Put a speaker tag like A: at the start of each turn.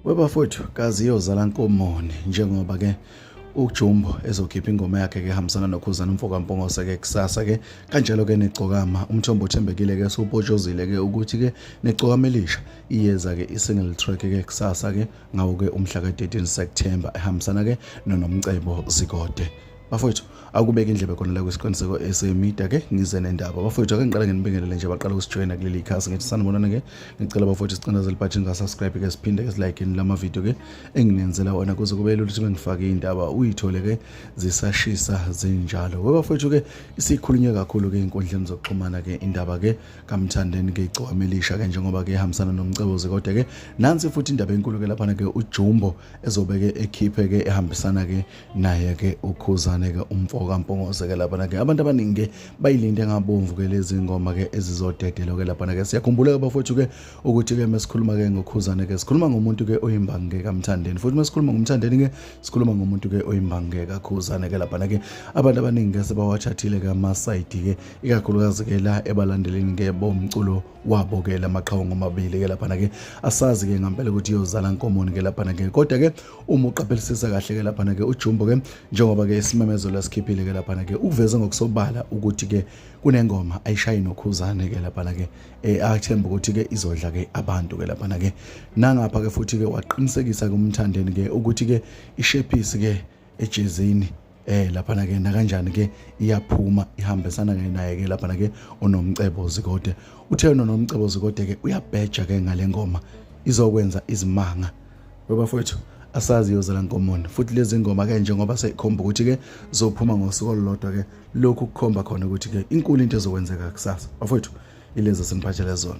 A: Webafowethu kazi iyozala Nkomoni njengoba ke uJumbo ezokhipha ingoma yakhe ke ehambisana noKhuzana Mfokampongose ke kusasa ke kanjalo ke neGcokama umthombo othembekile ke supotshozile ke ukuthi ke neGcokama elisha iyeza ke isingle track ke kusasa ke ngawo ke umhla ka13 September ehambisana ke noNomcebo Zikode. Bafowethu akubeka indlebe khona la kwesiqiniseko esemedia ke ngize nendaba. Bafowethu ake ngiqala nginibingelele nje baqala ukusijoina kuleli khasi ngithi sanibonana ke ngicela bafowethu sicindezele button nga subscribe ke siphinde ke like lama video ke enginenzela wona kuze kube lula ukuthi ngifake indaba uyithole ke zisashisa zinjalo. Bafowethu ke isikhulunywe kakhulu ke inkundleni zokuxhumana ke indaba ke kaMthandeni ke iGcokama elisha ke njengoba ke ihambisana noMcebo Zikode ke nansi futhi indaba enkulu ke lapha ke uJumbo ezobe ke ekhiphe ke ehambisana ke naye ke uKhuzana ke Mfokampongose ke lapha ke abantu abaningi ke bayilinde ngabomvu ke lezi ngoma ke ezizodedela ke lapha ke siyakhumbula ke bafowethu ke ukuthi ke mesikhuluma ke ngoKhuzana ke sikhuluma ngomuntu ke oyimbangi ke kaMthandeni futhi mesikhuluma ngoMthandeni ke sikhuluma ngomuntu ke oyimbangi ke kaKhuzana ke lapha ke abantu abaningi ke sebawathathile ke ama-side ke ikakhulukazi ke la ebalandeleni ke bomculo wabo ke lamaqhawe ngomabili ke lapha ke asazi ke ngempela ukuthi iyozala Nkomoni ke lapha ke kodwa ke uma uqaphelisisa kahle ke lapha ke uJumbo ke njengoba ke isimemezelo lasikhiphile ke lapha ke uveze ngokusobala ukuthi ke kunengoma ayishayi noKhuzana ke lapha ke athemba ukuthi ke izodla ke abantu ke lapha ke nangapha ke futhi ke waqinisekisa ke uMthandeni ke ukuthi ke ishepisi ke ejezini lapha ke na kanjani ke iyaphuma ihambisana ke naye ke lapha ke uNomcebo Zikode uthe noNomcebo Zikode ke uyabheja ke ngale ngoma izokwenza izimanga. Bafowethu asazi iyozala Nkomoni futhi lezi ngoma ke njengoba seyikhomba ukuthi ke zophuma ngosuku olulodwa ke lokhu kukhomba khona ukuthi ke inkulu into ezokwenzeka kusasa. Bafowethu ilezi sengiphathele zona.